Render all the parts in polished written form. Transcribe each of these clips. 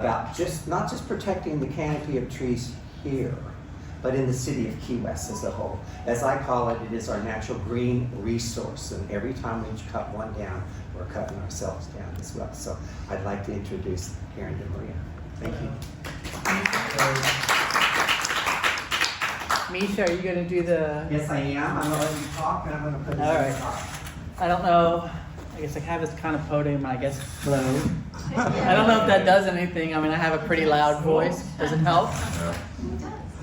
about not just protecting the canopy of trees here, but in the city of Key West as a whole. As I call it, it is our natural green resource, and every time we cut one down, we're cutting ourselves down as well. So I'd like to introduce Karen DiMaria. Thank you. Misha, are you going to do the... Yes, I am. I'm going to let you talk, and I'm going to put it All in right. the top. I don't know. I guess I have this kind of podium, I guess, flow. I don't know if that does anything. I mean, I have a pretty loud voice. Does it help?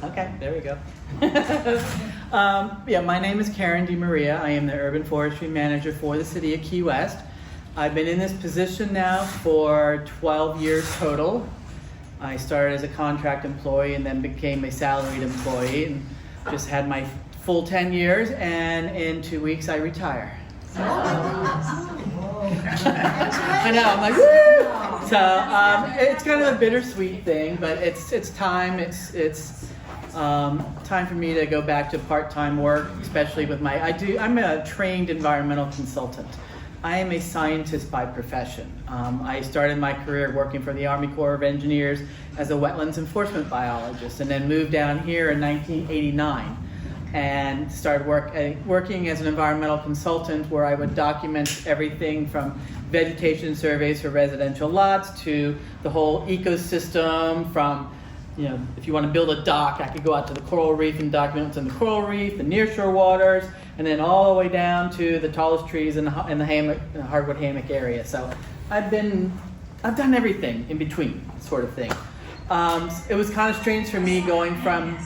Okay, there we go. Yeah, my name is Karen DiMaria. I am the Urban Forestry Manager for the City of Key West. I've been in this position now for 12 years total. I started as a contract employee and then became a salaried employee and just had my full 10 years, and in 2 weeks I retire. I know, I'm like, woo! So it's kind of a bittersweet thing, but it's time. It's time for me to go back to part-time work, especially with I'm a trained environmental consultant. I am a scientist by profession. I started my career working for the Army Corps of Engineers as a wetlands enforcement biologist, and then moved down here in 1989 and started working as an environmental consultant, where I would document everything from vegetation surveys for residential lots to the whole ecosystem. From, you know, if you want to build a dock, I could go out to the coral reef and document what's in the coral reef, the nearshore waters, and then all the way down to the tallest trees in the hardwood hammock area. So I've done everything in between, sort of thing. It was kind of strange for me going from...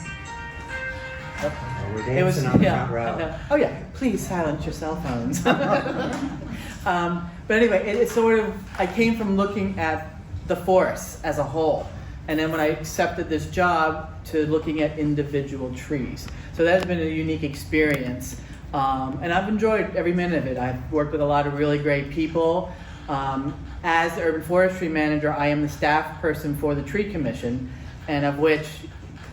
We're dancing on the front row. Oh yeah, please silence your cell phones. But anyway, it's sort of, I came from looking at the forests as a whole, and then when I accepted this job, to looking at individual trees. So that's been a unique experience, and I've enjoyed every minute of it. I've worked with a lot of really great people. As the Urban Forestry Manager, I am the staff person for the Tree Commission, and of which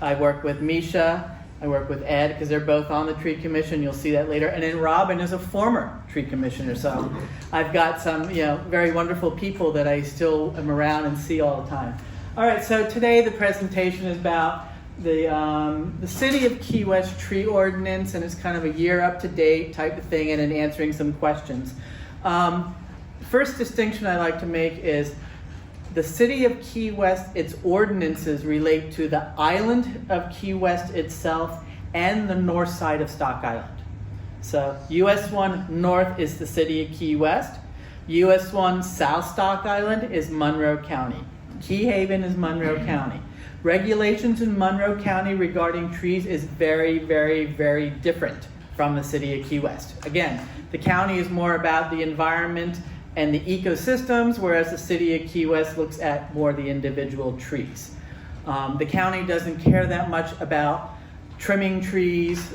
I work with Misha, I work with Ed, because they're both on the Tree Commission. You'll see that later. And then Robin is a former Tree Commissioner. So I've got some, very wonderful people that I still am around and see all the time. All right, so today the presentation is about the City of Key West Tree Ordinance, and it's kind of a year up to date type of thing, and then answering some questions. First distinction I like to make is the City of Key West, its ordinances relate to the island of Key West itself and the north side of Stock Island. So US 1 north is the City of Key West. US 1 South Stock Island is Monroe County. Key Haven is Monroe County. Regulations in Monroe County regarding trees is very, very, very different from the City of Key West. Again, the county is more about the environment and the ecosystems, whereas the City of Key West looks at more the individual trees. The county doesn't care that much about trimming trees.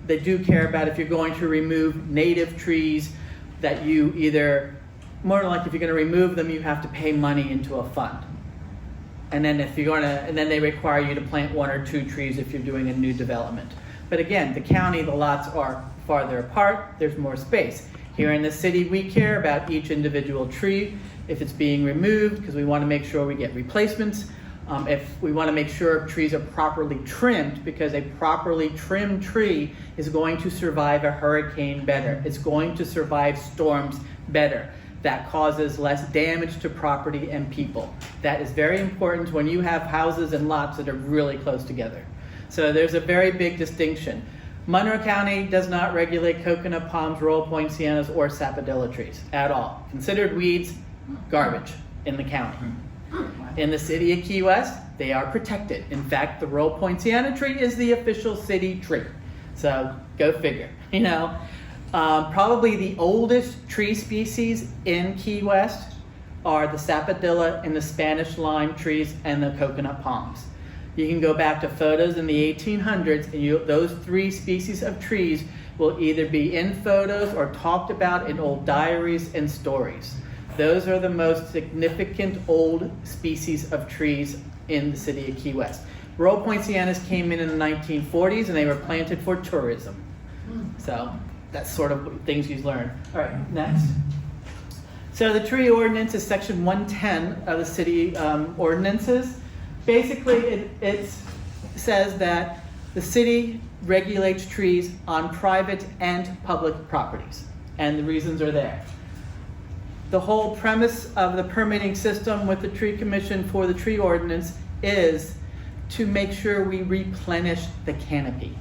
They do care about if you're going to remove native trees, that you either, more like if you're going to remove them, you have to pay money into a fund. And then and then they require you to plant 1 or 2 trees if you're doing a new development. But again, the county, the lots are farther apart, there's more space. Here in the city, we care about each individual tree, if it's being removed, because we want to make sure we get replacements. If we want to make sure trees are properly trimmed, because a properly trimmed tree is going to survive a hurricane better. It's going to survive storms better. That causes less damage to property and people. That is very important when you have houses and lots that are really close together. So there's a very big distinction. Monroe County does not regulate coconut palms, royal poincianas, or sapodilla trees at all. Considered weeds, garbage in the county. In the City of Key West, they are protected. In fact, the royal poinciana tree is the official city tree. So go figure, Probably the oldest tree species in Key West are the sapodilla and the Spanish lime trees and the coconut palms. You can go back to photos in the 1800s, and those 3 species of trees will either be in photos or talked about in old diaries and stories. Those are the most significant old species of trees in the City of Key West. Royal poincianas came in the 1940s, and they were planted for tourism. So that's sort of things you learn. All right, next. So the tree ordinance is section 110 of the city ordinances. Basically, it says that the city regulates trees on private and public properties, and the reasons are there. The whole premise of the permitting system with the tree commission for the tree ordinance is to make sure we replenish the canopy.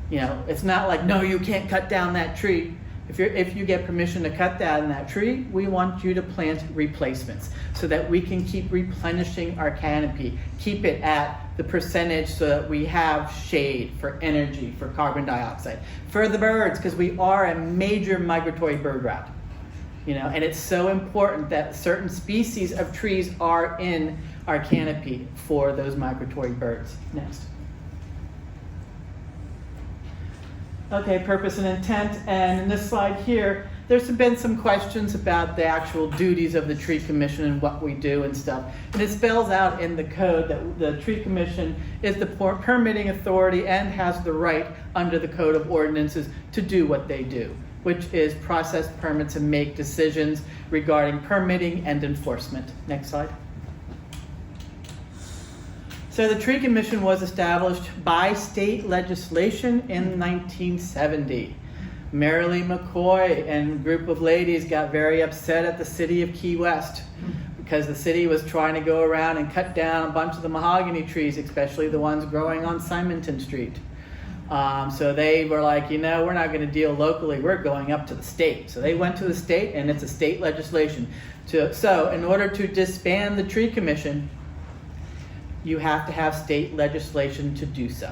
You know, it's not like, no, you can't cut down that tree. If you get permission to cut down that tree, we want you to plant replacements so that we can keep replenishing our canopy, keep it at the percentage so that we have shade for energy, for carbon dioxide, for the birds, because we are a major migratory bird route. You know, and it's so important that certain species of trees are in our canopy for those migratory birds. Next. Okay, purpose and intent, and in this slide here, there's been some questions about the actual duties of the tree commission and what we do and stuff. And it spells out in the code that the tree commission is the permitting authority and has the right under the code of ordinances to do what they do, which is process permits and make decisions regarding permitting and enforcement. Next slide. So the Tree Commission was established by state legislation in 1970. Marilee McCoy and a group of ladies got very upset at the city of Key West because the city was trying to go around and cut down a bunch of the mahogany trees, especially the ones growing on Simonton Street. So they were like, you know, we're not going to deal locally, we're going up to the state. So they went to the state, and it's a state legislation. So in order to disband the Tree Commission, you have to have state legislation to do so.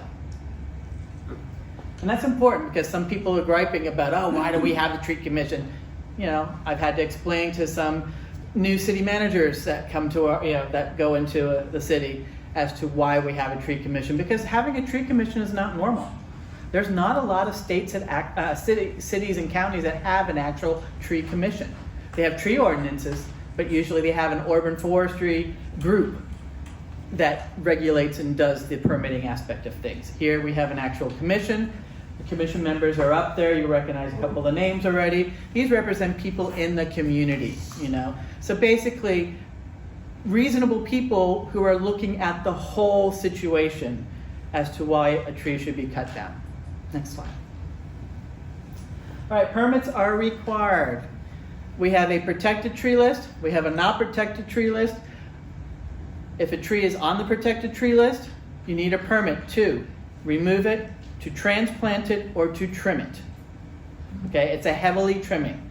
And that's important because some people are griping about, oh, why do we have the Tree Commission? You know, I've had to explain to some new city managers that come to our, that go into the city as to why we have a Tree Commission, because having a Tree Commission is not normal. There's not a lot of states that cities and counties that have an actual tree commission. They have tree ordinances, but usually they have an urban forestry group that regulates and does the permitting aspect of things. Here we have an actual commission. The commission members are up there. You recognize a couple of the names already. These represent people in the community, you know. So basically, reasonable people who are looking at the whole situation as to why a tree should be cut down. Next slide. All right, permits are required. We have a protected tree list. We have a not protected tree list. If a tree is on the protected tree list, you need a permit to remove it, to transplant it, or to trim it. Okay, it's a heavily trimming.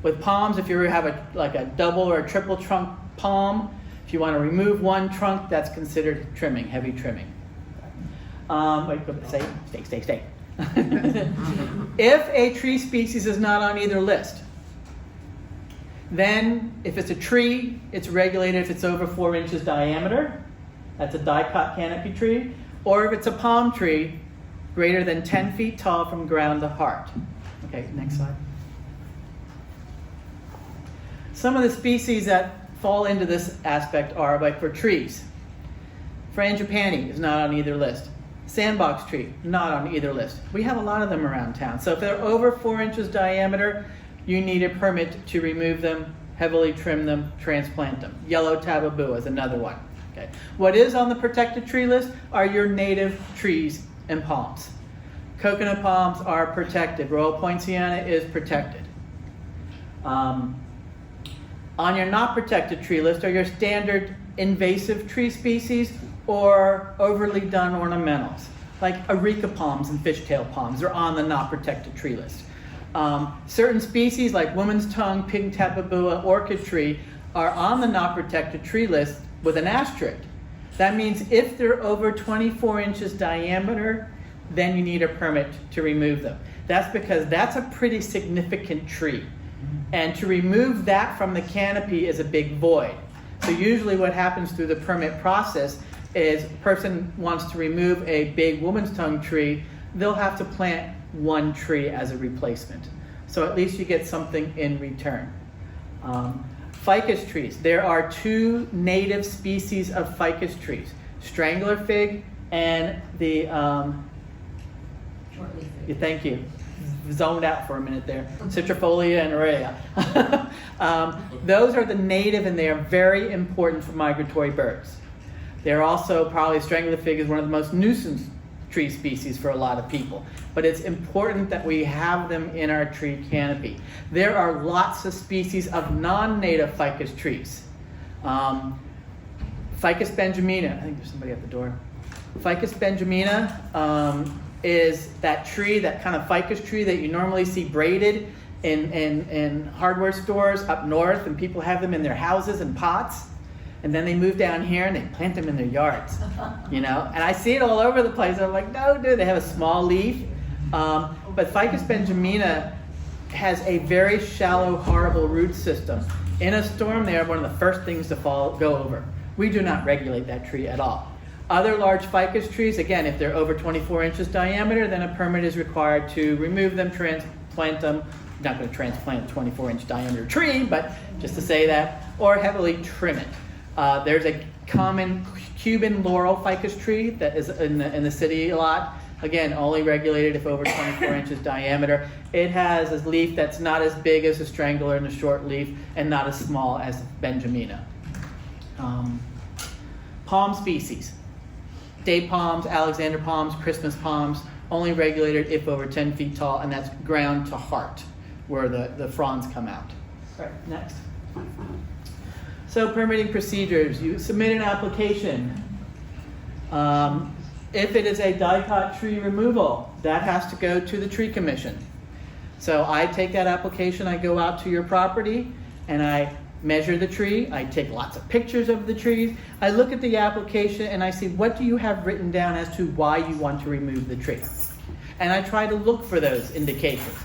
With palms, if you have a double or a triple trunk palm, if you want to remove one trunk, that's considered trimming, heavy trimming. Stay. If a tree species is not on either list, then if it's a tree, it's regulated if it's over 4 inches diameter. That's a dicot canopy tree. Or if it's a palm tree, greater than 10 feet tall from ground to heart. Okay, next slide. Some of the species that fall into this aspect are like for trees. Frangipani is not on either list. Sandbox tree, not on either list. We have a lot of them around town. So if they're over 4 inches diameter, you need a permit to remove them, heavily trim them, transplant them. Yellow tababua is another one. Okay. What is on the protected tree list are your native trees and palms. Coconut palms are protected. Royal Poinciana is protected. On your not protected tree list are your standard invasive tree species or overly done ornamentals, like areca palms and fishtail palms are on the not protected tree list. Certain species like woman's tongue, pink tababua, orchid tree are on the not protected tree list with an asterisk. That means if they're over 24 inches diameter, then you need a permit to remove them. That's because that's a pretty significant tree. And to remove that from the canopy is a big void. So usually what happens through the permit process is a person wants to remove a big woman's tongue tree, they'll have to plant one tree as a replacement. So at least you get something in return. Ficus trees. There are 2 native species of ficus trees, strangler fig and the, Shortleaf fig. thank you, zoned out for a minute there. Citrifolia and aurea. Those are the native, and they are very important for migratory birds. They're also probably strangler fig is one of the most nuisance tree species for a lot of people. But it's important that we have them in our tree canopy. There are lots of species of non-native ficus trees. Ficus benjamina, I think there's somebody at the door. Ficus benjamina is that tree, that kind of ficus tree that you normally see braided in hardware stores up north, and people have them in their houses and pots. And then they move down here and they plant them in their yards, you know. And I see it all over the place. I'm like, no, dude, they have a small leaf. But Ficus benjamina has a very shallow, horrible root system. In a storm, they are one of the first things to go over. We do not regulate that tree at all. Other large ficus trees, again, if they're over 24 inches diameter, then a permit is required to remove them, transplant them. I'm not going to transplant a 24-inch diameter tree, but just to say that, or heavily trim it. There's a common Cuban laurel ficus tree that is in the city a lot. Again, only regulated if over 24 inches diameter. It has a leaf that's not as big as a strangler and a short leaf, and not as small as benjamina. Palm species. Day palms, Alexander palms, Christmas palms, only regulated if over 10 feet tall, and that's ground to heart, where the fronds come out. Right, next. So permitting procedures, you submit an application. If it is a dicot tree removal, that has to go to the tree commission. So I take that application, I go out to your property, and I measure the tree. I take lots of pictures of the trees. I look at the application and I see, what do you have written down as to why you want to remove the tree? And I try to look for those indications.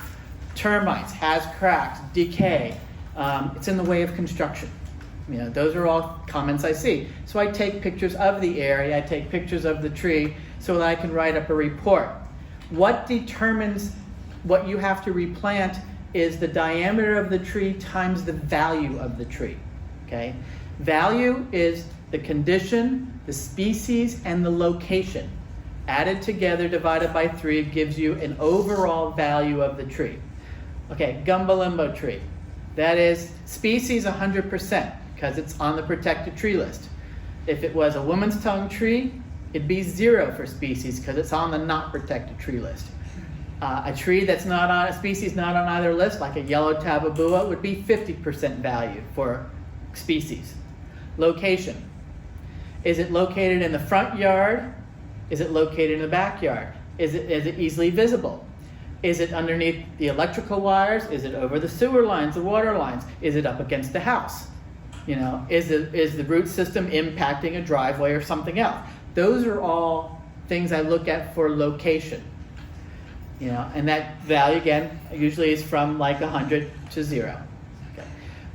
Termites, has cracks, decay, it's in the way of construction. You know, those are all comments I see. So I take pictures of the area, I take pictures of the tree so that I can write up a report. What determines what you have to replant is the diameter of the tree times the value of the tree. Okay? Value is the condition, the species, and the location. Added together, divided by 3, gives you an overall value of the tree. Okay, gumbo limbo tree. That is species 100%. Because it's on the protected tree list. If it was a woman's tongue tree, it'd be 0 for species because it's on the not protected tree list. A tree that's not on a species not on either list, like a yellow tababua, would be 50% value for species. Location. Is it located in the front yard? Is it located in the backyard? Is it easily visible? Is it underneath the electrical wires? Is it over the sewer lines, the water lines? Is it up against the house? You know, is the root system impacting a driveway or something else? Those are all things I look at for location. You know, and that value again usually is from like 100 to 0. Okay.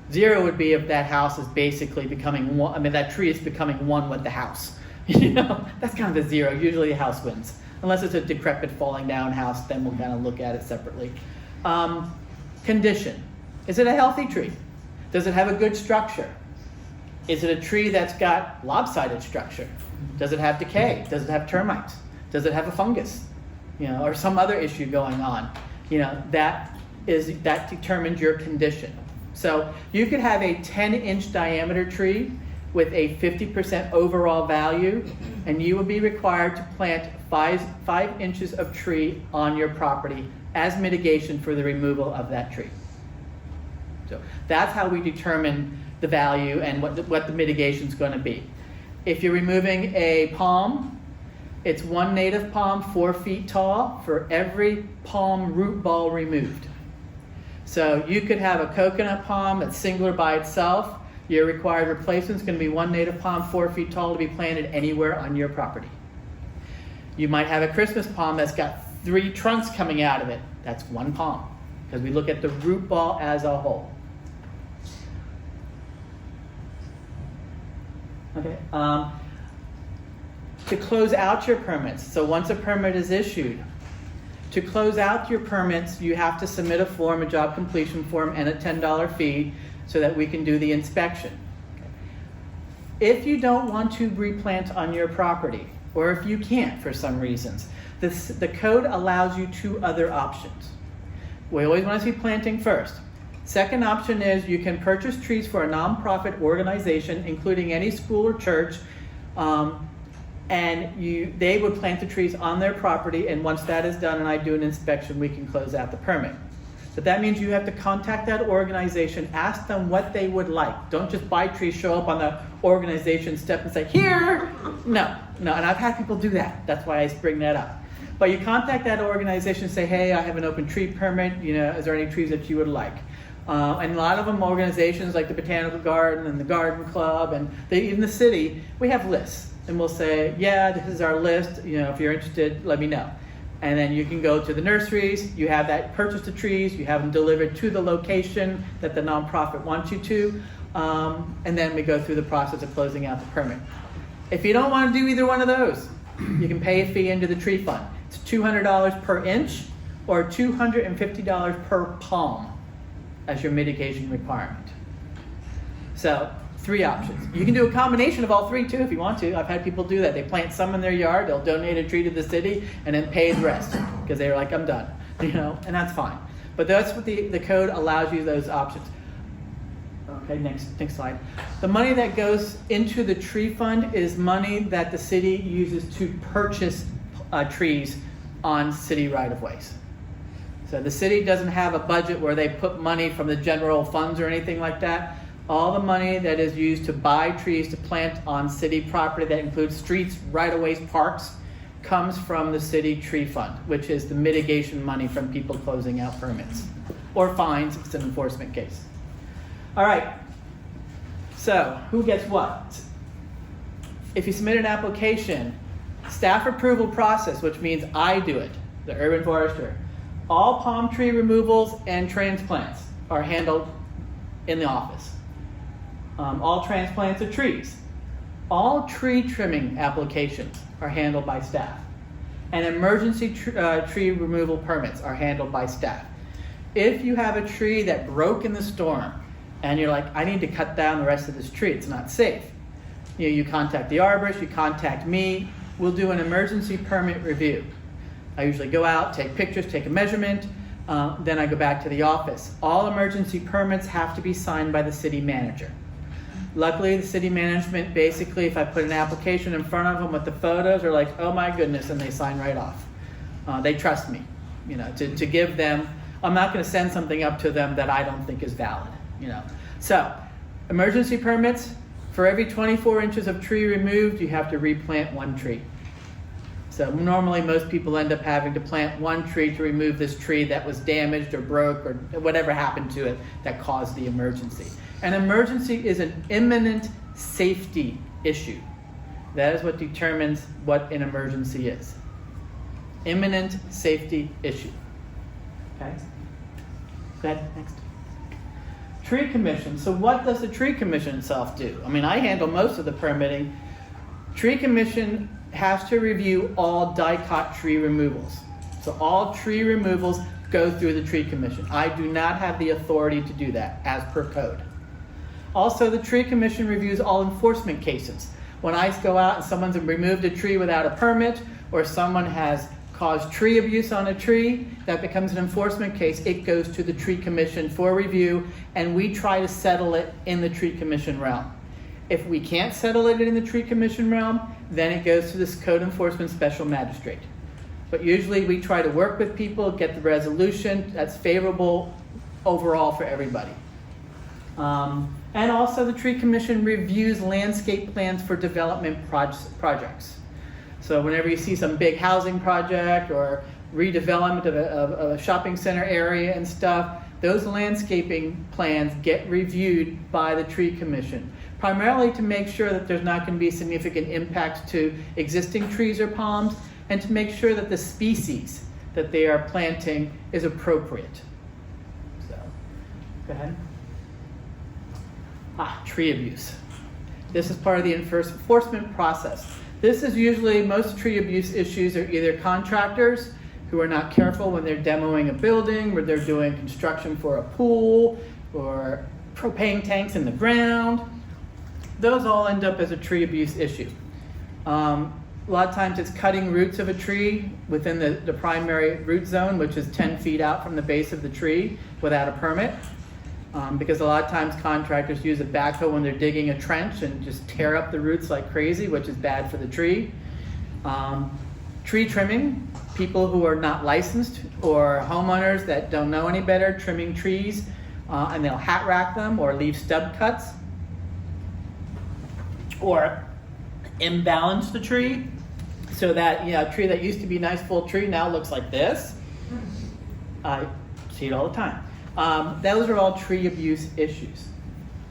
0 would be if that house is basically becoming one. I mean, that tree is becoming one with the house. You know, that's kind of the 0. Usually, the house wins, unless it's a decrepit, falling down house. Then we'll kind of look at it separately. Condition: is it a healthy tree? Does it have a good structure? Is it a tree that's got lopsided structure? Does it have decay? Does it have termites? Does it have a fungus? You know, or some other issue going on? You know, that determines your condition. So you could have a 10-inch diameter tree with a 50% overall value, and you would be required to plant 5 inches of tree on your property as mitigation for the removal of that tree. So that's how we determine the value and what the mitigation is going to be. If you're removing a palm, it's 1 native palm 4 feet tall for every palm root ball removed. So you could have a coconut palm that's singular by itself. Your required replacement is going to be 1 native palm 4 feet tall to be planted anywhere on your property. You might have a Christmas palm that's got 3 trunks coming out of it. That's 1 palm, because we look at the root ball as a whole. Okay. To close out your permits, so once a permit is issued, to close out your permits, you have to submit a form, a job completion form, and a $10 fee so that we can do the inspection. If you don't want to replant on your property, or if you can't for some reasons, the code allows you 2 other options. We always want to see planting first. Second option is you can purchase trees for a nonprofit organization, including any school or church, and they would plant the trees on their property, and once that is done and I do an inspection, we can close out the permit. But that means you have to contact that organization, ask them what they would like. Don't just buy trees, show up on the organization step and say, here! No, and I've had people do that. That's why I bring that up. But you contact that organization and say, hey, I have an open tree permit, is there any trees that you would like? And a lot of them, organizations like the Botanical Garden and the Garden Club, and even the city, we have lists. And we'll say, yeah, this is our list. If you're interested, let me know. And then you can go to the nurseries, you have that, purchase the trees, you have them delivered to the location that the nonprofit wants you to, and then we go through the process of closing out the permit. If you don't want to do either one of those, you can pay a fee into the tree fund. It's $200 per inch or $250 per palm as your mitigation requirement. So, 3 options. You can do a combination of all 3 too if you want to. I've had people do that. They plant some in their yard, they'll donate a tree to the city, and then pay the rest because they're like, I'm done, and that's fine. But that's what the code allows you, those options. Okay, next slide. The money that goes into the tree fund is money that the city uses to purchase trees on city right-of-ways. So the city doesn't have a budget where they put money from the general funds or anything like that. All the money that is used to buy trees to plant on city property, that includes streets, right-of-ways, parks, comes from the city tree fund, which is the mitigation money from people closing out permits or fines if it's an enforcement case. All right, so who gets what? If you submit an application, staff approval process, which means I do it, the urban forester, all palm tree removals and transplants are handled in the office. All transplants of trees. All tree trimming applications are handled by staff. And emergency tree removal permits are handled by staff. If you have a tree that broke in the storm and you're like, I need to cut down the rest of this tree, it's not safe. You contact the arborist, you contact me, we'll do an emergency permit review. I usually go out, take pictures, take a measurement, then I go back to the office. All emergency permits have to be signed by the city manager. Luckily, the city management, basically, if I put an application in front of them with the photos, are like, oh my goodness, and they sign right off. They trust me, to give them, I'm not going to send something up to them that I don't think is valid, So, emergency permits, for every 24 inches of tree removed, you have to replant 1 tree. So normally most people end up having to plant 1 tree to remove this tree that was damaged or broke or whatever happened to it that caused the emergency. An emergency is an imminent safety issue. That is what determines what an emergency is. Imminent safety issue. Okay? Go ahead, next. Tree commission. So what does the tree commission itself do? I handle most of the permitting. Tree commission has to review all dicot tree removals. So all tree removals go through the tree commission. I do not have the authority to do that as per code. Also, the tree commission reviews all enforcement cases. When I go out and someone's removed a tree without a permit, or someone has caused tree abuse on a tree, that becomes an enforcement case. It goes to the tree commission for review, and we try to settle it in the tree commission realm. If we can't settle it in the tree commission realm, then it goes to this code enforcement special magistrate. But usually we try to work with people, get the resolution that's favorable overall for everybody. And also the tree commission reviews landscape plans for development projects. So whenever you see some big housing project or redevelopment of a shopping center area and stuff, those landscaping plans get reviewed by the tree commission, primarily to make sure that there's not going to be significant impacts to existing trees or palms, and to make sure that the species that they are planting is appropriate. So, go ahead. Tree abuse. This is part of the enforcement process. This is usually, most tree abuse issues are either contractors who are not careful when they're demoing a building, where they're doing construction for a pool, or propane tanks in the ground. Those all end up as a tree abuse issue. A lot of times it's cutting roots of a tree within the primary root zone, which is 10 feet out from the base of the tree without a permit. Because a lot of times contractors use a backhoe when they're digging a trench and just tear up the roots like crazy, which is bad for the tree. Tree trimming, people who are not licensed or homeowners that don't know any better, trimming trees, and they'll hat rack them or leave stub cuts or imbalance the tree so that, you know, a tree that used to be a nice full tree now looks like this. I see it all the time. Those are all tree abuse issues.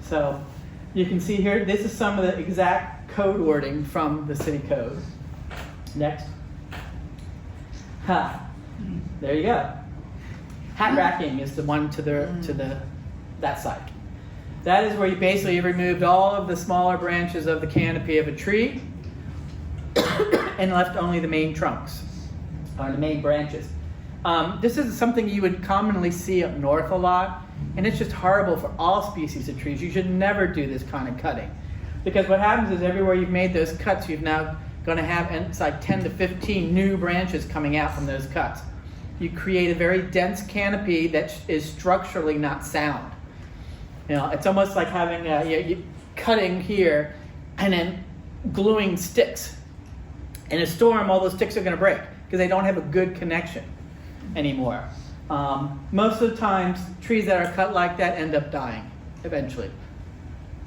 So you can see here, this is some of the exact code wording from the city code. Next. There you go. Hat racking is the one to that side. That is where you basically removed all of the smaller branches of the canopy of a tree and left only the main trunks, or the main branches. This is something you would commonly see up north a lot, and it's just horrible for all species of trees. You should never do this kind of cutting, because what happens is everywhere you've made those cuts, you've now going to have, and it's like 10 to 15 new branches coming out from those cuts. You create a very dense canopy that is structurally not sound. You know, it's almost like having you cutting here and then gluing sticks. In a storm, all those sticks are going to break because they don't have a good connection anymore. Most of the times, trees that are cut like that end up dying eventually.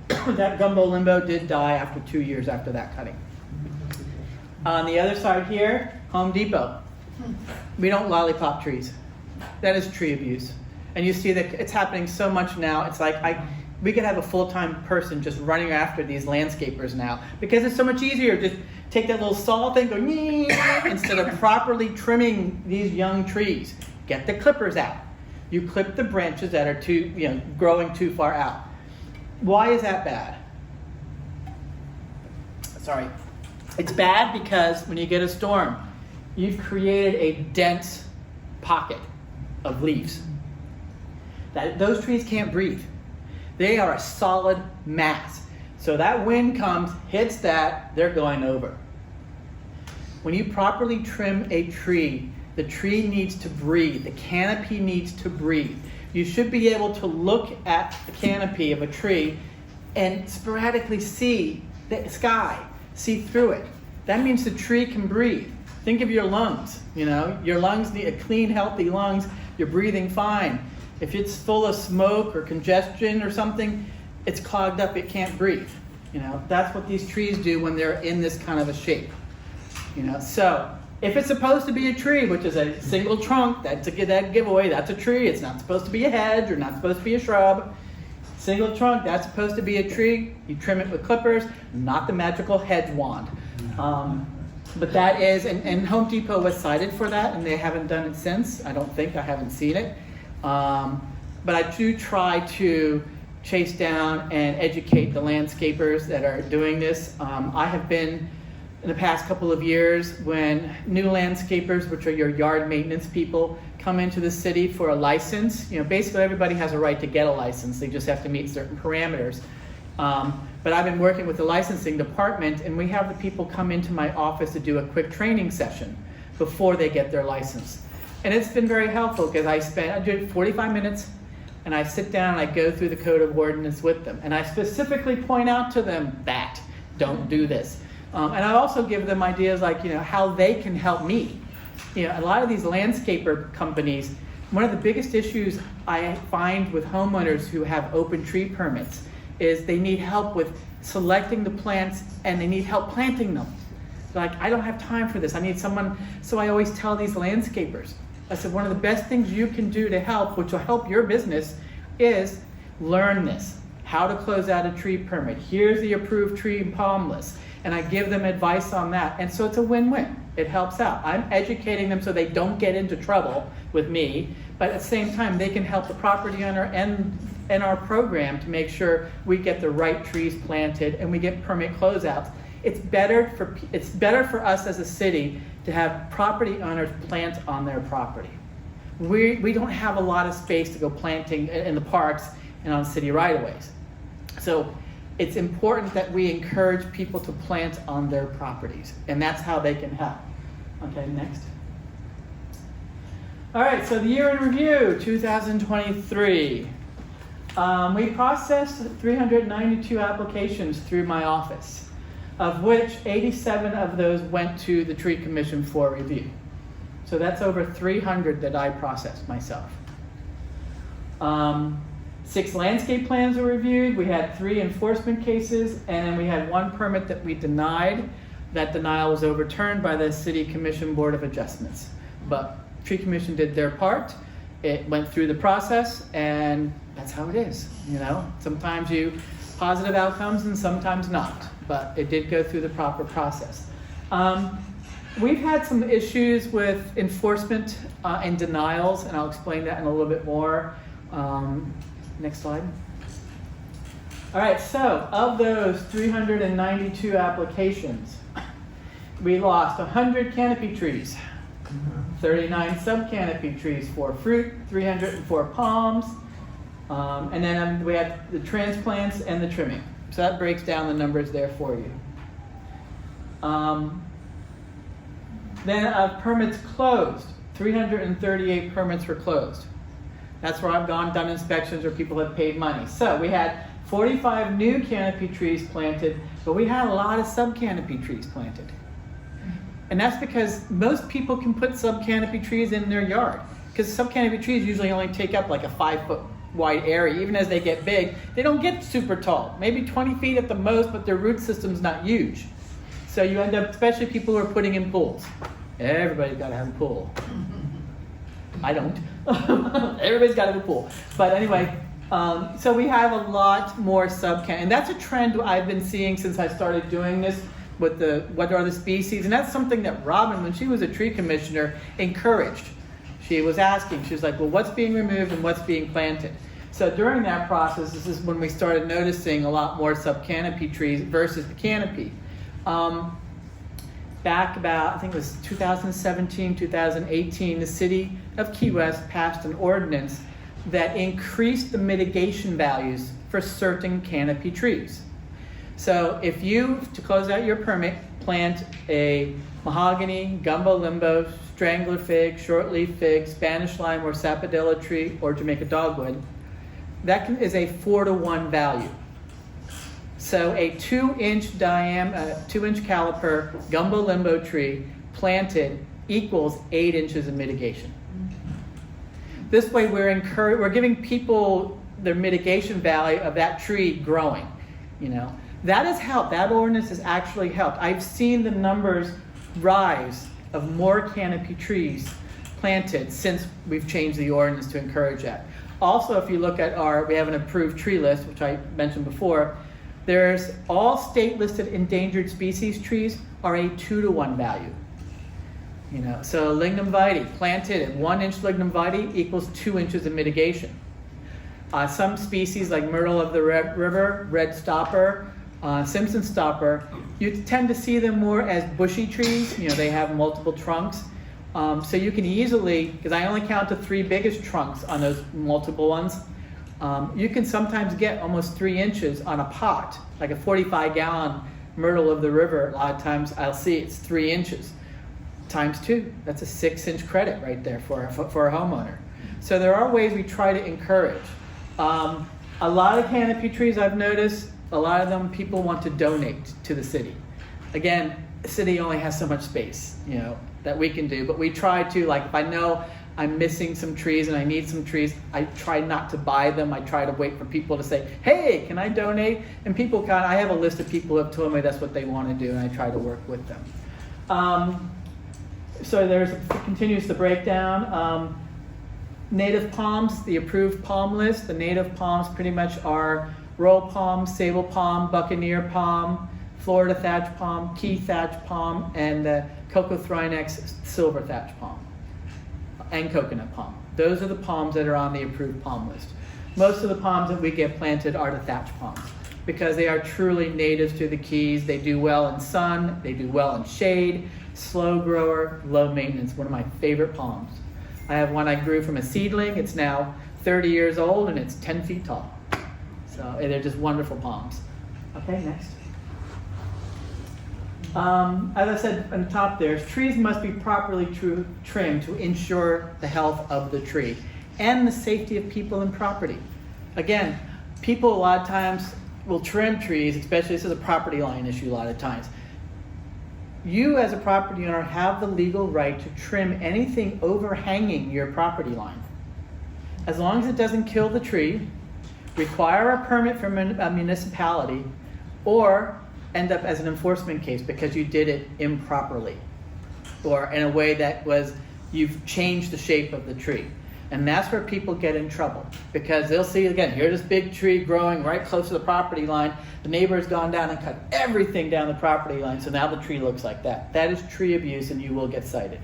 That gumbo limbo did die after 2 years after that cutting. On the other side here, Home Depot. We don't lollipop trees. That is tree abuse. And you see that it's happening so much now. It's like we could have a full-time person just running after these landscapers now, because it's so much easier to take that little saw thing, go instead of properly trimming these young trees. Get the clippers out. You clip the branches that are growing too far out. Why is that bad? Sorry. It's bad because when you get a storm, you've created a dense pocket of leaves. Those trees can't breathe. They are a solid mass. So that wind comes, hits that, they're going over. When you properly trim a tree, the tree needs to breathe. The canopy needs to breathe. You should be able to look at the canopy of a tree and sporadically see the sky, see through it. That means the tree can breathe. Think of your lungs. Your lungs need a clean, healthy lungs. You're breathing fine. If it's full of smoke or congestion or something, it's clogged up, it can't breathe. That's what these trees do when they're in this kind of a shape. So if it's supposed to be a tree, which is a single trunk, that's that giveaway, that's a tree. It's not supposed to be a hedge or not supposed to be a shrub. Single trunk, that's supposed to be a tree. You trim it with clippers, not the magical hedge wand. But that is, and Home Depot was cited for that, and they haven't done it since. I haven't seen it. But I do try to chase down and educate the landscapers that are doing this. I have been, in the past couple of years, when new landscapers, which are your yard maintenance people, come into the city for a license. Basically everybody has a right to get a license. They just have to meet certain parameters. But I've been working with the licensing department, and we have the people come into my office to do a quick training session before they get their license. And it's been very helpful because I do 45 minutes, and I sit down and I go through the code of ordinance with them. And I specifically point out to them that, don't do this. And I also give them ideas like, how they can help me. A lot of these landscaper companies, one of the biggest issues I find with homeowners who have open tree permits is they need help with selecting the plants, and they need help planting them. They're like, I don't have time for this. I need someone. So I always tell these landscapers, I said, one of the best things you can do to help, which will help your business, is learn this. How to close out a tree permit. Here's the approved tree and palm list. And I give them advice on that. And so it's a win-win. It helps out. I'm educating them so they don't get into trouble with me, but at the same time, they can help the property owner and our program to make sure we get the right trees planted and we get permit closeouts. It's better for us as a city to have property owners plant on their property. We don't have a lot of space to go planting in the parks and on city right-of-ways. So it's important that we encourage people to plant on their properties, and that's how they can help. Okay, next. All right, so the year in review, 2023. We processed 392 applications through my office, of which 87 of those went to the Tree Commission for review. So that's over 300 that I processed myself. 6 landscape plans were reviewed. We had 3 enforcement cases, and then we had 1 permit that we denied. That denial was overturned by the City Commission Board of Adjustments. But Tree Commission did their part. It went through the process, and that's how it is. You know, sometimes you positive outcomes and sometimes not, but it did go through the proper process. We've had some issues with enforcement and denials, and I'll explain that in a little bit more. Next slide. All right, so of those 392 applications, we lost 100 canopy trees, 39 sub-canopy trees, 4 fruit, 304 palms, and then we had the transplants and the trimming. So that breaks down the numbers there for you. Then permits closed, 338 permits were closed. That's where I've done inspections where people have paid money. So we had 45 new canopy trees planted, but we had a lot of sub-canopy trees planted. And that's because most people can put sub-canopy trees in their yard, because sub-canopy trees usually only take up like a 5-foot wide area. Even as they get big, they don't get super tall, maybe 20 feet at the most, but their root system's not huge. So you end up, especially people who are putting in pools. Everybody's got to have a pool. I don't. Everybody's got to have a pool. But anyway, so we have a lot more sub-canopy, and that's a trend I've been seeing since I started doing this with the what are the species, and that's something that Robin, when she was a tree commissioner, encouraged. She was asking, she was like, well, what's being removed and what's being planted? So during that process, this is when we started noticing a lot more sub-canopy trees versus the canopy. Back about, I think it was 2017, 2018, the city of Key West passed an ordinance that increased the mitigation values for certain canopy trees. So if you, to close out your permit, plant a mahogany, gumbo limbo, strangler fig, shortleaf fig, Spanish lime or sapodilla tree, or Jamaica dogwood, that is a 4-to-1 value. So a 2-inch diameter, 2-inch caliper gumbo limbo tree planted equals 8 inches of mitigation. This way we're giving people their mitigation value of that tree growing, you know. That has helped. That ordinance has actually helped. I've seen the numbers rise of more canopy trees planted since we've changed the ordinance to encourage that. Also, if you look at we have an approved tree list, which I mentioned before. There's all state-listed endangered species trees are a 2-to-1 value. You know, so lignum vitae planted at 1-inch lignum vitae equals 2 inches of mitigation. Some species like myrtle of the river, red stopper, Simpson stopper, you tend to see them more as bushy trees. You know, they have multiple trunks. So you can easily, because I only count the 3 biggest trunks on those multiple ones, you can sometimes get almost 3 inches on a pot, like a 45-gallon myrtle of the river. A lot of times I'll see it's 3 inches times 2. That's a 6-inch credit right there for a homeowner. So there are ways we try to encourage. A lot of canopy trees I've noticed, a lot of them people want to donate to the city. Again, the city only has so much space, you know, that we can do, but we try to, like, if I know I'm missing some trees and I need some trees, I try not to buy them. I try to wait for people to say, hey, can I donate? And people I have a list of people who have told me that's what they want to do, and I try to work with them. So continues the breakdown. Native palms, the approved palm list. The native palms pretty much are roll palm, sable palm, buccaneer palm, Florida thatch palm, key thatch palm, and the Cocothrynex silver thatch palm, and coconut palm. Those are the palms that are on the approved palm list. Most of the palms that we get planted are the thatch palms because they are truly natives to the Keys. They do well in sun, they do well in shade, slow grower, low maintenance, one of my favorite palms. I have one I grew from a seedling. It's now 30 years old and it's 10 feet tall. So they're just wonderful palms. Okay, next. As I said on top there, trees must be properly trimmed to ensure the health of the tree and the safety of people and property. Again, people a lot of times will trim trees, especially this is a property line issue a lot of times. You as a property owner have the legal right to trim anything overhanging your property line. As long as it doesn't kill the tree, require a permit from a municipality, or end up as an enforcement case because you did it improperly or in a way that was, you've changed the shape of the tree. And that's where people get in trouble because they'll see, again, here's this big tree growing right close to the property line. The neighbor's gone down and cut everything down the property line, so now the tree looks like that. That is tree abuse and you will get cited.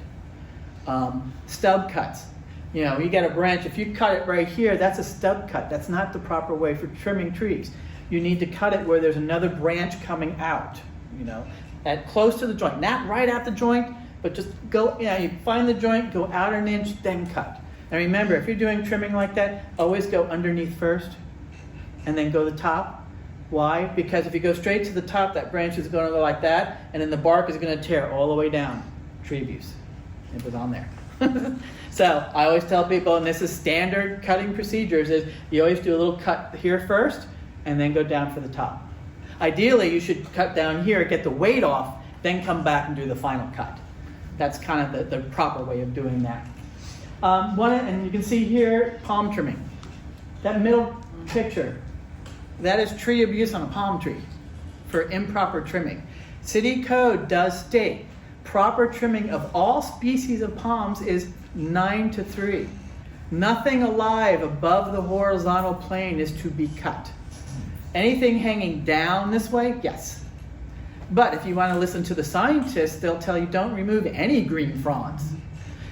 Stub cuts. You know, you get a branch, if you cut it right here, that's a stub cut. That's not the proper way for trimming trees. You need to cut it where there's another branch coming out, you know, at close to the joint. Not right at the joint, but just go, you know, you find the joint, go out an inch, then cut. And remember, if you're doing trimming like that, always go underneath first and then go to the top. Why? Because if you go straight to the top, that branch is going to go like that, and then the bark is going to tear all the way down. Tree abuse. It was on there. So I always tell people, and this is standard cutting procedures, is you always do a little cut here first and then go down for the top. Ideally, you should cut down here, get the weight off, then come back and do the final cut. That's kind of the proper way of doing that. And you can see here, palm trimming. That middle picture, that is tree abuse on a palm tree for improper trimming. City code does state proper trimming of all species of palms is 9:3. Nothing alive above the horizontal plane is to be cut. Anything hanging down this way, yes. But if you want to listen to the scientists, they'll tell you don't remove any green fronds.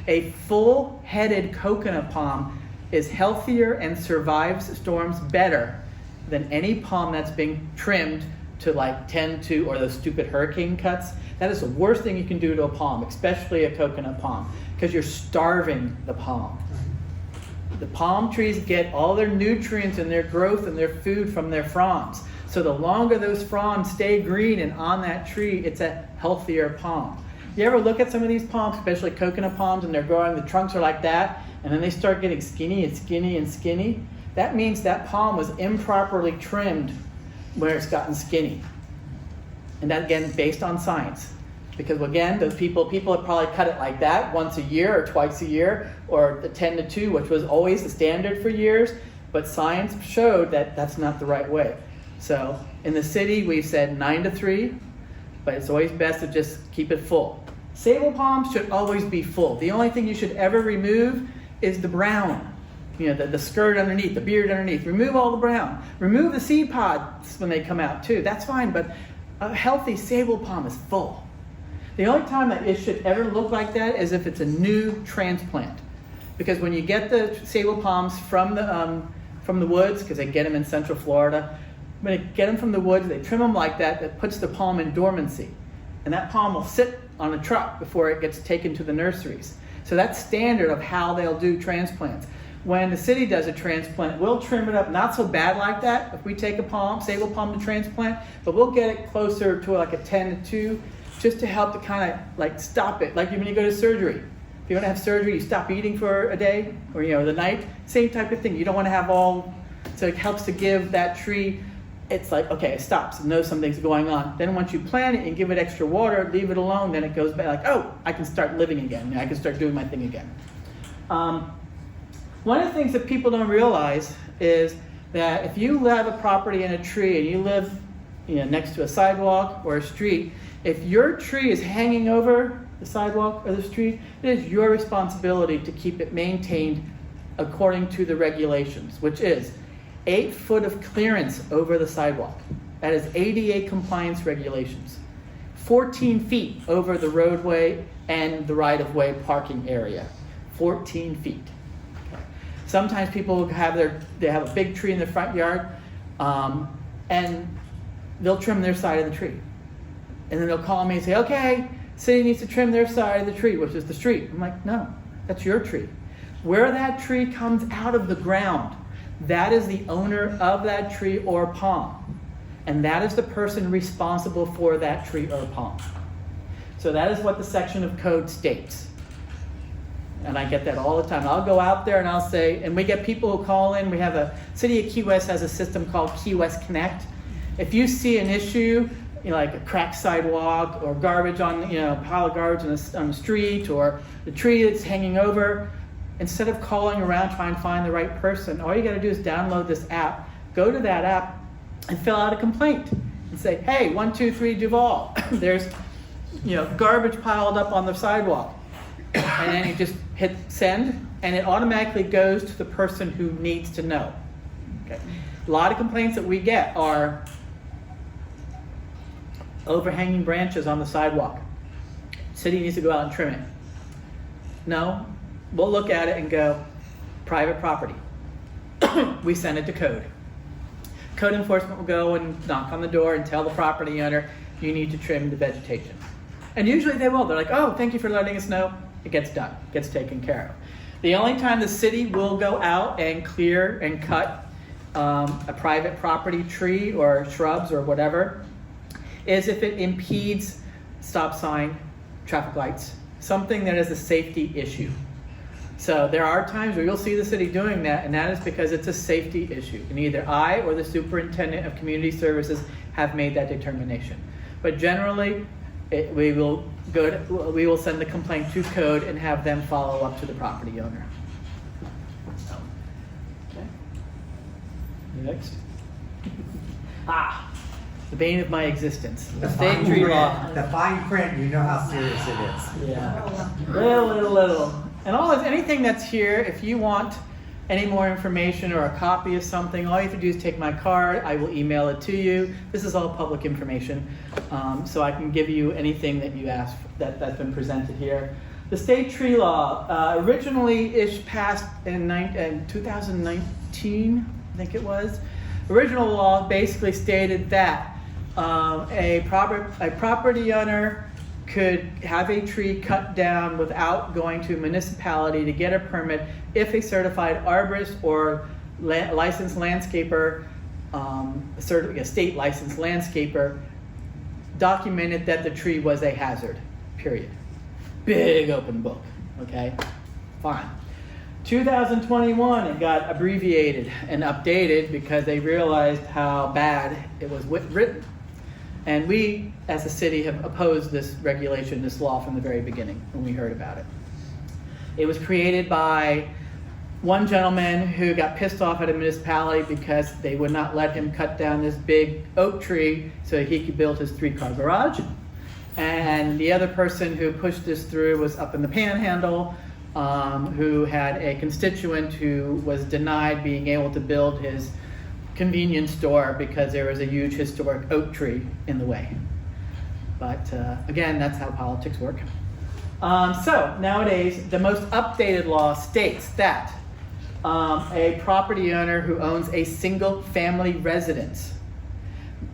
A full-headed coconut palm is healthier and survives storms better than any palm that's being trimmed to like 10-2 or those stupid hurricane cuts. That is the worst thing you can do to a palm, especially a coconut palm, because you're starving the palm. The palm trees get all their nutrients and their growth and their food from their fronds. So the longer those fronds stay green and on that tree, it's a healthier palm. You ever look at some of these palms, especially coconut palms, and they're growing, the trunks are like that, and then they start getting skinny and skinny and skinny? That means that palm was improperly trimmed where it's gotten skinny. And that, again, based on science. Because, again, those people have probably cut it like that once a year or twice a year, or the 10-2, which was always the standard for years, but science showed that that's not the right way. So in the city, we've said 9-3, but it's always best to just keep it full. Sable palms should always be full. The only thing you should ever remove is the brown. You know, the skirt underneath, the beard underneath. Remove all the brown. Remove the seed pods when they come out too. That's fine, but a healthy sable palm is full. The only time that it should ever look like that is if it's a new transplant. Because when you get the sable palms from the woods, because they get them in Central Florida, when they get them from the woods, they trim them like that. That puts the palm in dormancy. And that palm will sit on a truck before it gets taken to the nurseries. So that's standard of how they'll do transplants. When the city does a transplant, we'll trim it up not so bad like that if we take a palm, sable palm to transplant, but we'll get it closer to like a 10-2 just to help to kind of like stop it. Like when you go to surgery. If you want to have surgery, you stop eating for a day or the night, same type of thing. You don't want to have all, so it helps to give that tree, it's like, okay, it stops and knows something's going on. Then once you plant it and give it extra water, leave it alone, then it goes back like, oh, I can start living again. I can start doing my thing again. One of the things that people don't realize is that if you have a property and a tree and you live next to a sidewalk or a street, if your tree is hanging over the sidewalk or the street, it is your responsibility to keep it maintained according to the regulations, which is 8 foot of clearance over the sidewalk. That is ADA compliance regulations. 14 feet over the roadway and the right-of-way parking area. 14 feet. Okay. Sometimes people have they have a big tree in their front yard, and they'll trim their side of the tree. And then they'll call me and say, okay, city needs to trim their side of the tree, which is the street. I'm like, no, that's your tree. Where that tree comes out of the ground, that is the owner of that tree or palm. and that is the person responsible for that tree or palm. So that is what the section of code states. And I get that all the time. I'll go out there and I'll say, and we get people who call in. We have a City of Key West has a system called Key West Connect. If you see an issue, like a cracked sidewalk or garbage on, pile of garbage on the street, or the tree that's hanging over, instead of calling around trying to find the right person, all you got to do is download this app, go to that app, and fill out a complaint and say, hey, 123 Duval, there's garbage piled up on the sidewalk. And then you just hit send, and it automatically goes to the person who needs to know. Okay. A lot of complaints that we get are overhanging branches on the sidewalk. City needs to go out and trim it. No, we'll look at it and go, private property. We send it to code. Code enforcement will go and knock on the door and tell the property owner, you need to trim the vegetation. And usually they will. They're like, oh, thank you for letting us know. It gets done, gets taken care of. The only time the city will go out and clear and cut a private property tree or shrubs or whatever is if it impedes stop sign, traffic lights, something that is a safety issue. So there are times where you'll see the city doing that, and that is because it's a safety issue. And either I or the superintendent of community services have made that determination. But generally, we will send the complaint to code and have them follow up to the property owner. Okay. Next. The bane of my existence. The state tree law. The fine print, you know how serious it is. Yeah. Little. And anything that's here, if you want any more information or a copy of something, all you have to do is take my card. I will email it to you. This is all public information, so I can give you anything that you asked that's been presented here. The state tree law, originally passed in 2019, I think it was. Original law basically stated that a property owner could have a tree cut down without going to a municipality to get a permit if a certified arborist or licensed landscaper, a state licensed landscaper, documented that the tree was a hazard, period. Big open book, okay? Fine. 2021, it got abbreviated and updated because they realized how bad it was written. And we, as a city, have opposed this regulation, this law from the very beginning when we heard about it. It was created by one gentleman who got pissed off at a municipality because they would not let him cut down this big oak tree so he could build his 3-car garage. And the other person who pushed this through was up in the Panhandle, who had a constituent who was denied being able to build his convenience store because there was a huge historic oak tree in the way. But again, that's how politics work. So nowadays, the most updated law states that a property owner who owns a single family residence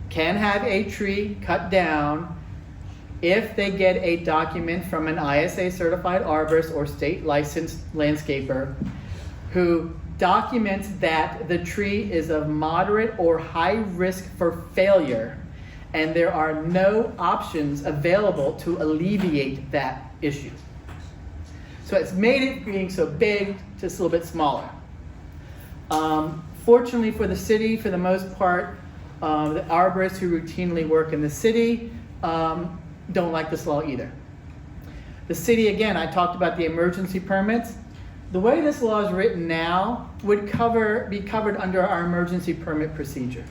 can have a tree cut down if they get a document from an ISA certified arborist or state licensed landscaper who documents that the tree is of moderate or high risk for failure and there are no options available to alleviate that issue. So it's made it being so big, just a little bit smaller. Fortunately for the city, for the most part, the arborists who routinely work in the city don't like this law either. The city, again, I talked about the emergency permits. The way this law is written now would be covered under our emergency permit procedure.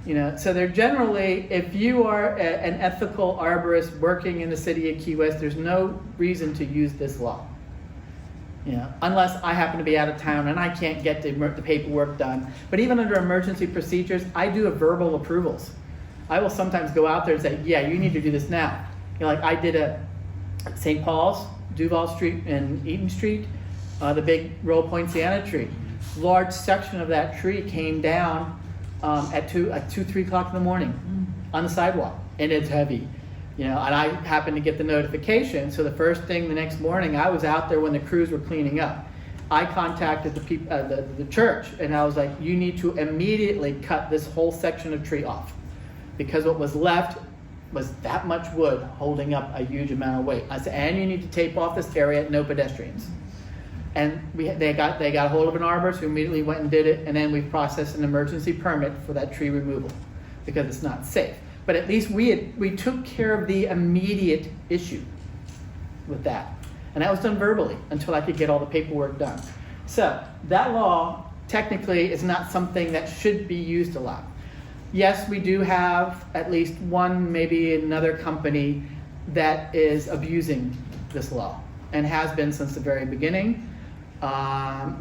So they're generally, if you are an ethical arborist working in the city of Key West, there's no reason to use this law. Unless I happen to be out of town and I can't get the paperwork done. But even under emergency procedures, I do verbal approvals. I will sometimes go out there and say, yeah, you need to do this now. Like I did at St. Paul's, Duval Street and Eaton Street, the big Royal Poinciana tree. Large section of that tree came down at 3 o'clock in the morning on the sidewalk, and it's heavy. And I happened to get the notification, so the first thing the next morning, I was out there when the crews were cleaning up. I contacted the church, and I was like, you need to immediately cut this whole section of tree off, because what was left was that much wood holding up a huge amount of weight. I said, and you need to tape off this area, no pedestrians. And they got a hold of an arborist who immediately went and did it, and then we processed an emergency permit for that tree removal because it's not safe. But at least we took care of the immediate issue with that. And that was done verbally until I could get all the paperwork done. So that law technically is not something that should be used a lot. Yes, we do have at least one, maybe another company that is abusing this law and has been since the very beginning.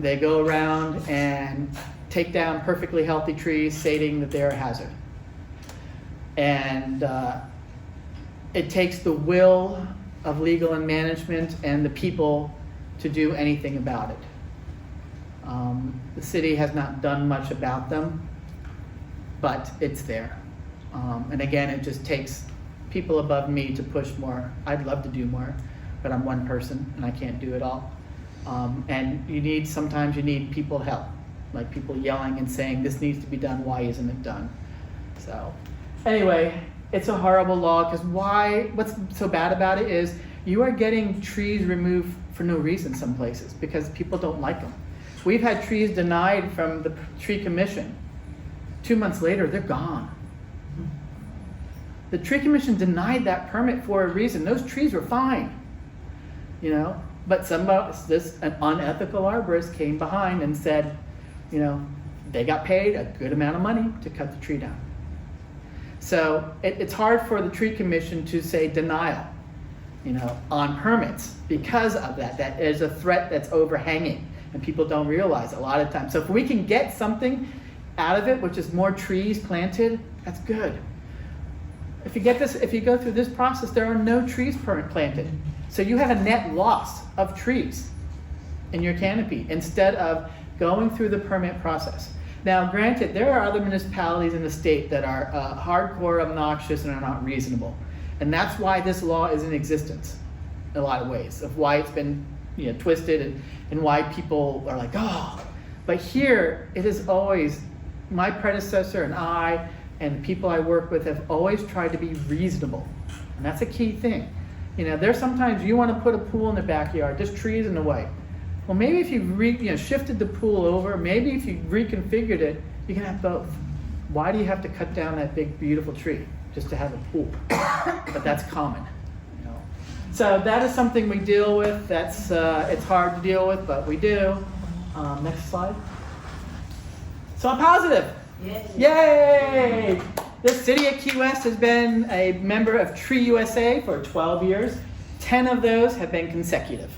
They go around and take down perfectly healthy trees, stating that they're a hazard. And it takes the will of legal and management and the people to do anything about it. The city has not done much about them, but it's there. And again, it just takes people above me to push more. I'd love to do more, but I'm one person and I can't do it all. And sometimes you need people help, like people yelling and saying, this needs to be done, why isn't it done? So anyway, it's a horrible law, because what's so bad about it is you are getting trees removed for no reason some places because people don't like them. We've had trees denied from the tree commission. 2 months later, they're gone. The tree commission denied that permit for a reason. Those trees were fine, but an unethical arborist came behind and said, they got paid a good amount of money to cut the tree down. So it's hard for the tree commission to say denial, on permits because of that. That is a threat that's overhanging, and people don't realize a lot of times. So if we can get something out of it, which is more trees planted, that's good. If you go through this process, there are no trees planted. So you have a net loss of trees in your canopy instead of going through the permit process. Now, granted, there are other municipalities in the state that are hardcore obnoxious and are not reasonable. And that's why this law is in existence in a lot of ways, of why it's been twisted and why people are like, oh. But here, it is always, my predecessor and I and the people I work with have always tried to be reasonable. And that's a key thing. There's sometimes you want to put a pool in the backyard, there's trees in the way. Well, maybe if you shifted the pool over, maybe if you reconfigured it, you can have both. Why do you have to cut down that big, beautiful tree just to have a pool? But that's common. So that is something we deal with. That's it's hard to deal with, but we do. Next slide. So I'm positive. Yay! The city of Key West has been a member of Tree USA for 12 years. 10 of those have been consecutive.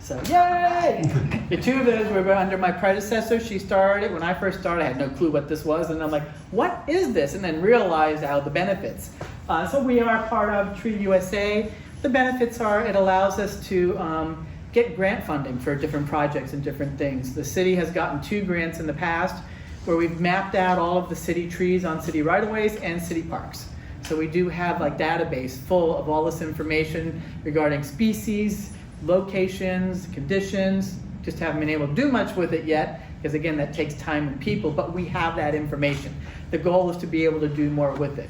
So yay! The 2 of those were under my predecessor. She started it. When I first started, I had no clue what this was. And I'm like, what is this? And then realized how the benefits. So we are part of Tree USA. The benefits are it allows us to get grant funding for different projects and different things. The city has gotten 2 grants in the past where we've mapped out all of the city trees on city right-of-ways and city parks. So we do have database full of all this information regarding species, locations, conditions. Just haven't been able to do much with it yet because again, that takes time and people, but we have that information. The goal is to be able to do more with it.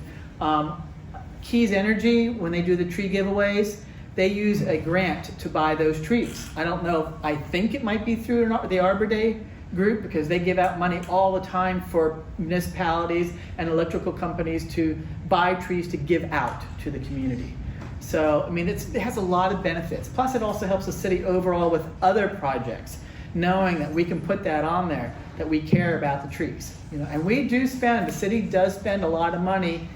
Keys Energy, when they do the tree giveaways, they use a grant to buy those trees. I don't know, I think it might be through the Arbor Day group because they give out money all the time for municipalities and electrical companies to buy trees to give out to the community. So, it has a lot of benefits. Plus, it also helps the city overall with other projects, knowing that we can put that on there, that we care about the trees. And we do the city does spend a lot of money.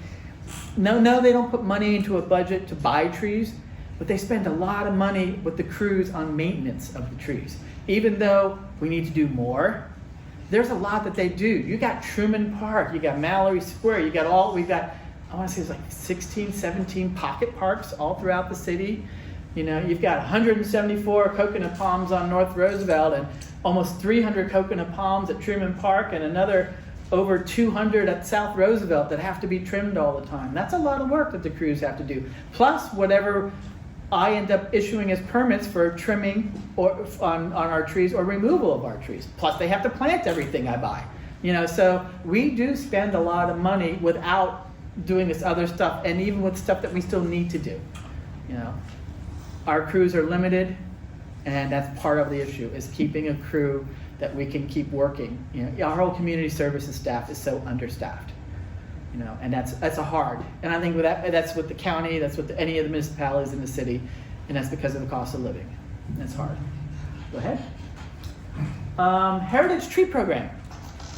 No, they don't put money into a budget to buy trees, but they spend a lot of money with the crews on maintenance of the trees. Even though we need to do more, there's a lot that they do. You got Truman Park, you got Mallory Square, we've got, I want to say it's 16, 17 pocket parks all throughout the city. You've got 174 coconut palms on North Roosevelt and almost 300 coconut palms at Truman Park and another over 200 at South Roosevelt that have to be trimmed all the time. That's a lot of work that the crews have to do. Plus whatever I end up issuing as permits for trimming or on our trees or removal of our trees. Plus they have to plant everything I buy. So we do spend a lot of money without doing this other stuff, and even with stuff that we still need to do. Our crews are limited, and that's part of the issue, is keeping a crew that we can keep working. Our whole community services staff is so understaffed. And that's a hard. And I think that's with the county, that's with any of the municipalities in the city, and that's because of the cost of living. That's hard. Go ahead. Heritage Tree Program.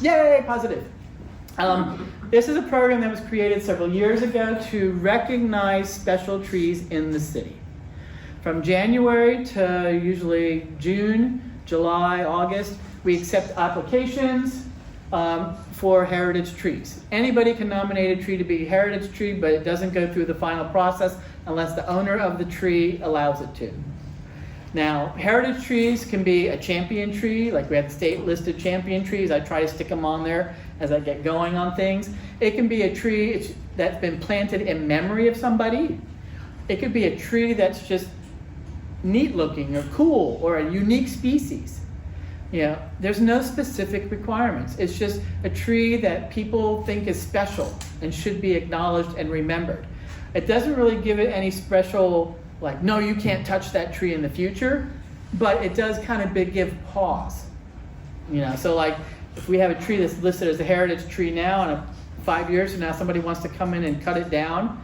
Yay, positive. This is a program that was created several years ago to recognize special trees in the city. From January to usually June, July, August, we accept applications for heritage trees. Anybody can nominate a tree to be a heritage tree, but it doesn't go through the final process unless the owner of the tree allows it to. Now, heritage trees can be a champion tree, like we have the state listed champion trees. I try to stick them on there as I get going on things. It can be a tree that's been planted in memory of somebody. It could be a tree that's just neat looking or cool or a unique species. There's no specific requirements. It's just a tree that people think is special and should be acknowledged and remembered. It doesn't really give it any special, like, no, you can't touch that tree in the future, but it does kind of give pause. So like if we have a tree that's listed as a heritage tree now, and 5 years from now somebody wants to come in and cut it down,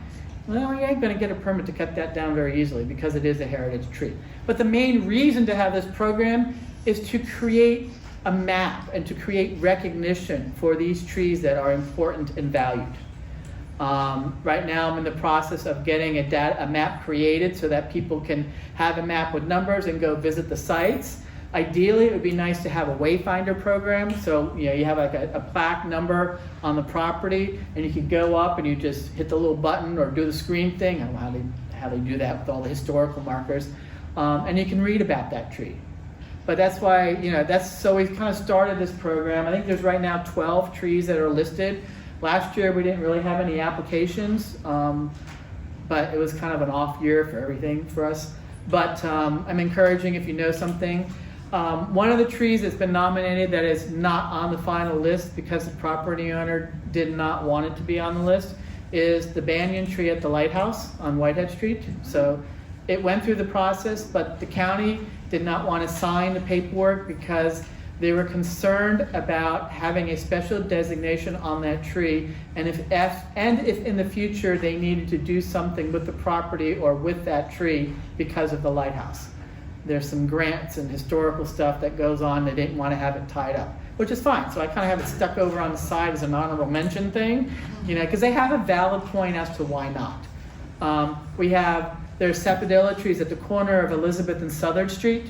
well, you ain't going to get a permit to cut that down very easily because it is a heritage tree. But the main reason to have this program is to create a map and to create recognition for these trees that are important and valued. Right now I'm in the process of getting a map created so that people can have a map with numbers and go visit the sites. Ideally, it would be nice to have a wayfinder program. So you have like a plaque number on the property, and you can go up and you just hit the little button or do the screen thing. I don't know how they do that with all the historical markers, and you can read about that tree. But that's why so we kind of started this program. I think there's right now 12 trees that are listed. Last year we didn't really have any applications, but it was kind of an off year for everything for us. But I'm encouraging, if you know something. One of the trees that's been nominated that is not on the final list because the property owner did not want it to be on the list is the banyan tree at the lighthouse on Whitehead Street. So it went through the process, but the county did not want to sign the paperwork because they were concerned about having a special designation on that tree, and if in the future they needed to do something with the property or with that tree because of the lighthouse. There's some grants and historical stuff that goes on. They didn't want to have it tied up, which is fine. So I kind of have it stuck over on the side as an honorable mention thing, because they have a valid point as to why not. There's sapodilla trees at the corner of Elizabeth and Southard Street.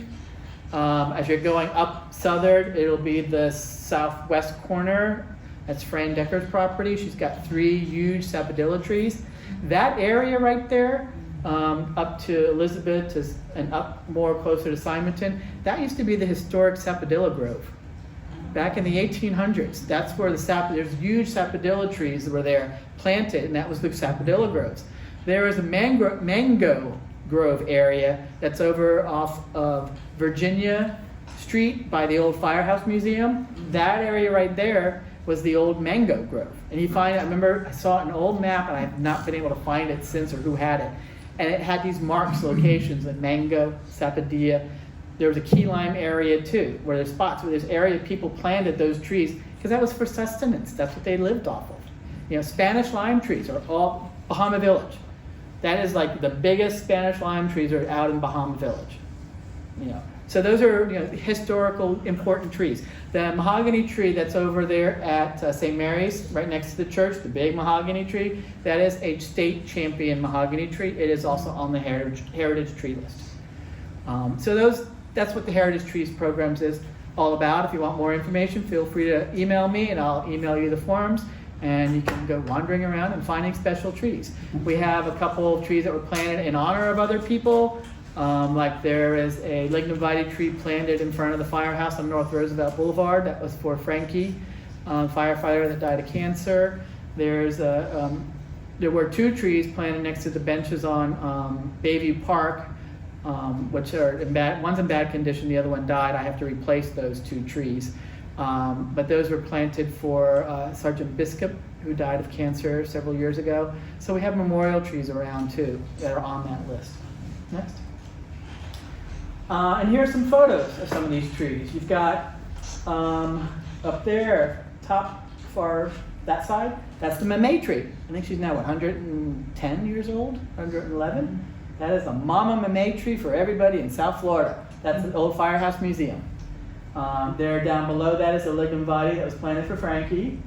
As you're going up Southard, it'll be the southwest corner. That's Fran Decker's property. She's got 3 huge sapodilla trees. That area right there, up to Elizabeth and up more closer to Simonton, that used to be the historic sapodilla grove. Back in the 1800s, that's where there's huge sapodilla trees that were there planted, and that was the sapodilla groves. There is a mango grove area that's over off of Virginia Street by the old Firehouse Museum. That area right there was the old mango grove. And I remember I saw an old map, and I have not been able to find it since or who had it. And it had these marks locations like mango, sapodilla. There was a key lime area too, where there's spots where there's area people planted those trees because that was for sustenance. That's what they lived off of. Spanish lime trees are all Bahama Village. That is like the biggest Spanish lime trees are out in Bahama Village. So those are historical important trees. The mahogany tree that's over there at St. Mary's, right next to the church, the big mahogany tree, that is a state champion mahogany tree. It is also on the heritage tree list. That's what the Heritage Trees Programs is all about. If you want more information, feel free to email me, and I'll email you the forms. And you can go wandering around and finding special trees. We have a couple of trees that were planted in honor of other people. Like there is a lignum tree planted in front of the firehouse on North Roosevelt Boulevard. That was for Frankie, firefighter that died of cancer. There were 2 trees planted next to the benches on Bayview Park which are one's in bad condition, the other one died. I have to replace those 2 trees. But those were planted for Sergeant Biscup, who died of cancer several years ago. So we have memorial trees around too that are on that list. Next. And here are some photos of some of these trees. You've got up there, top far that side, that's the mamey tree. I think she's now, 110 years old, 111? That is the mama mamey tree for everybody in South Florida. That's the old Firehouse Museum. There down below that is the lignum vitae that was planted for Frankie.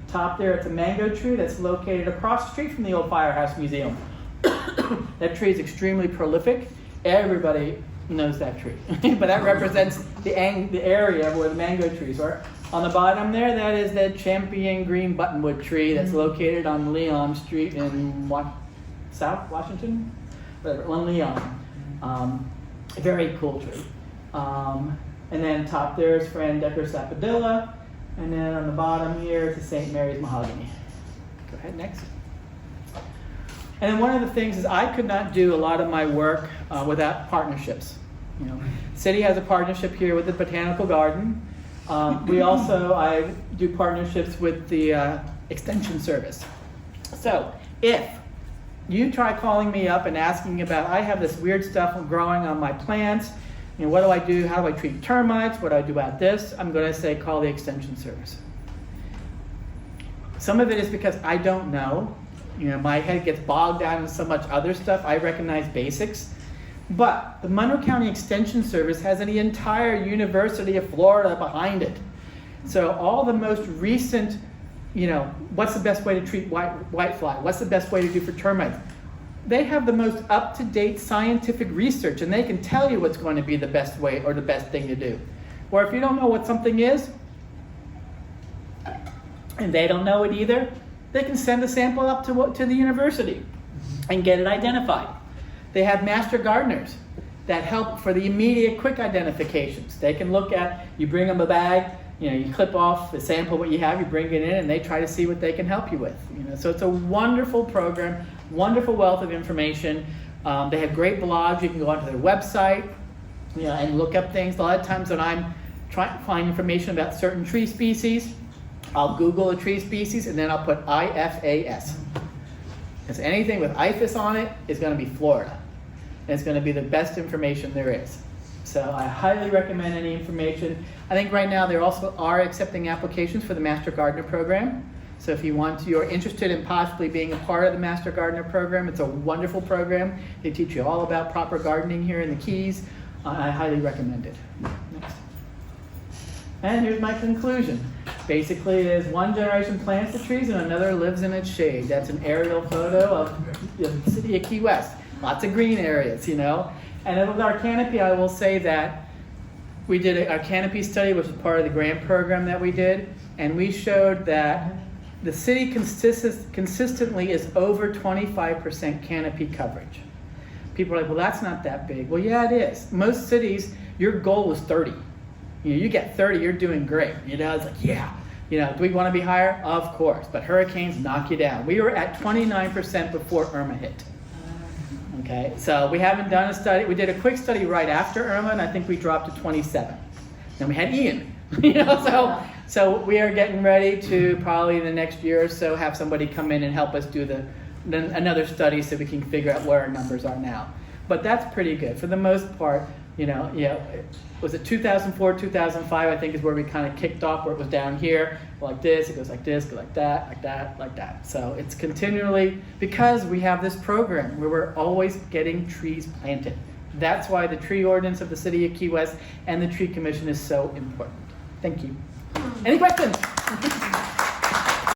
Top there, it's a mango tree that's located across the street from the old Firehouse Museum. That tree is extremely prolific. Everybody knows that tree, but that represents the area where the mango trees are. On the bottom there, that is the champion green buttonwood tree that's located on Leon Street in South Washington, whatever, on Leon. Very cool tree. And then top there is Fran Decker Sapodilla. And then on the bottom here is the St. Mary's mahogany. Go ahead, next. And then one of the things is I could not do a lot of my work without partnerships. You know, the city has a partnership here with the Botanical Garden. I do partnerships with the Extension Service. So if you try calling me up and asking about, I have this weird stuff growing on my plants, you know, what do I do? How do I treat termites? What do I do about this? I'm going to say call the Extension Service. Some of it is because I don't know. You know, my head gets bogged down in so much other stuff. I recognize basics. But the Monroe County Extension Service has an entire University of Florida behind it. So all the most recent, you know, what's the best way to treat whitefly? What's the best way to do for termites? They have the most up-to-date scientific research, and they can tell you what's going to be the best way or the best thing to do. Or if you don't know what something is, and they don't know it either, they can send a sample up to the university and get it identified. They have master gardeners that help for the immediate quick identifications. They can look at, you bring them a bag, you know, you clip off the sample what you have, you bring it in, and they try to see what they can help you with. You know, so it's a wonderful program, wonderful wealth of information. They have great blogs. You can go onto their website, you know, and look up things. A lot of times when I'm trying to find information about certain tree species, I'll Google a tree species and then I'll put IFAS. Because anything with IFAS on it is going to be Florida. And it's going to be the best information there is. So I highly recommend any information. I think right now they also are accepting applications for the Master Gardener program. So if you're interested in possibly being a part of the Master Gardener program, it's a wonderful program. They teach you all about proper gardening here in the Keys. I highly recommend it. Next. And here's my conclusion. Basically, is one generation plants the trees and another lives in its shade. That's an aerial photo of the city of Key West. Lots of green areas, you know. And with our canopy, I will say that we did our canopy study, which is part of the grant program that we did, and we showed that the city consistently is over 25% canopy coverage. People are like, well, that's not that big. Well, yeah, it is. Most cities, your goal is 30. You know, you get 30, you're doing great. You know, it's like, yeah. You know, do we want to be higher? Of course. But hurricanes knock you down. We were at 29% before Irma hit. Okay, so we haven't done a study. We did a quick study right after Irma, and I think we dropped to 27. Then we had Ian. You know, so we are getting ready to probably in the next year or so have somebody come in and help us do another study so we can figure out where our numbers are now. But that's pretty good for the most part. You know, was it 2004, 2005? I think is where we kind of kicked off, where it was down here, like this. It goes like this, goes like that, like that, like that. So it's continually because we have this program where we're always getting trees planted. That's why the tree ordinance of the city of Key West and the tree commission is so important. Thank you. Any questions?